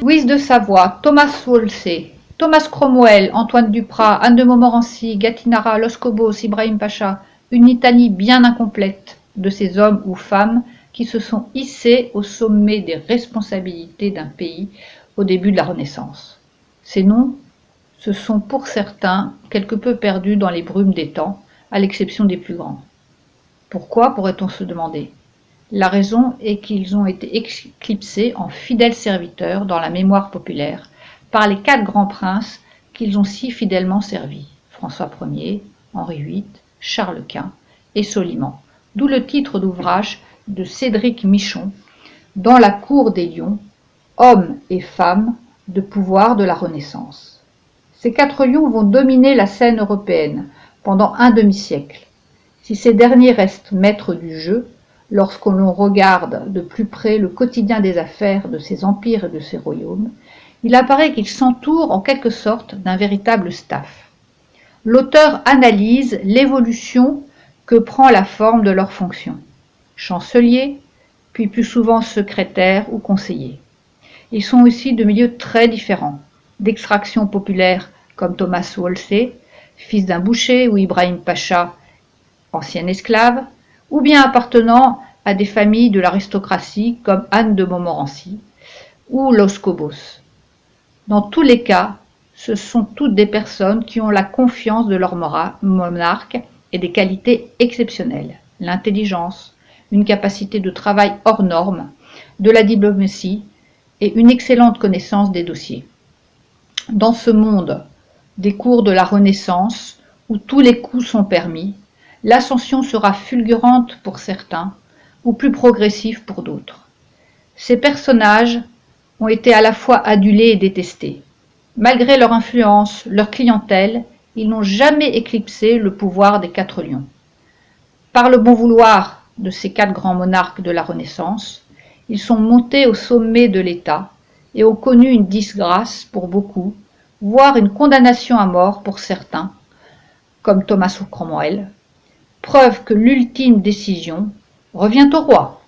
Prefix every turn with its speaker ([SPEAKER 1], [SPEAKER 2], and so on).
[SPEAKER 1] Louise de Savoie, Thomas Wolsey, Thomas Cromwell, Antoine Duprat, Anne de Montmorency, Gattinara, Los Cobos, Ibrahim Pacha, une litanie bien incomplète de ces hommes ou femmes qui se sont hissés au sommet des responsabilités d'un pays au début de la Renaissance. Ces noms se sont pour certains quelque peu perdus dans les brumes des temps, à l'exception des plus grands. Pourquoi, pourrait-on se demander? La raison est qu'ils ont été éclipsés en fidèles serviteurs dans la mémoire populaire par les 4 grands princes qu'ils ont si fidèlement servis, François Ier, Henri VIII, Charles Quint et Soliman, d'où le titre d'ouvrage de Cédric Michon, Dans la cour des lions, hommes et femmes de pouvoir de la Renaissance. Ces 4 lions vont dominer la scène européenne pendant un demi-siècle. Si ces derniers restent maîtres du jeu, lorsque l'on regarde de plus près le quotidien des affaires de ces empires et de ces royaumes, il apparaît qu'ils s'entourent en quelque sorte d'un véritable staff. L'auteur analyse l'évolution que prend la forme de leurs fonctions. Chancelier, puis plus souvent secrétaire ou conseiller. Ils sont aussi de milieux très différents, d'extraction populaire comme Thomas Wolsey, fils d'un boucher, ou Ibrahim Pacha, ancien esclave, ou bien appartenant à des familles de l'aristocratie comme Anne de Montmorency ou Los Cobos. Dans tous les cas, ce sont toutes des personnes qui ont la confiance de leur monarque et des qualités exceptionnelles, l'intelligence, une capacité de travail hors norme, de la diplomatie et une excellente connaissance des dossiers. Dans ce monde des cours de la Renaissance, où tous les coups sont permis, l'ascension sera fulgurante pour certains ou plus progressive pour d'autres. Ces personnages ont été à la fois adulés et détestés. Malgré leur influence, leur clientèle, ils n'ont jamais éclipsé le pouvoir des 4 lions. Par le bon vouloir de ces 4 grands monarques de la Renaissance, ils sont montés au sommet de l'État et ont connu une disgrâce pour beaucoup, voire une condamnation à mort pour certains, comme Thomas Cromwell, preuve que l'ultime décision revient au roi.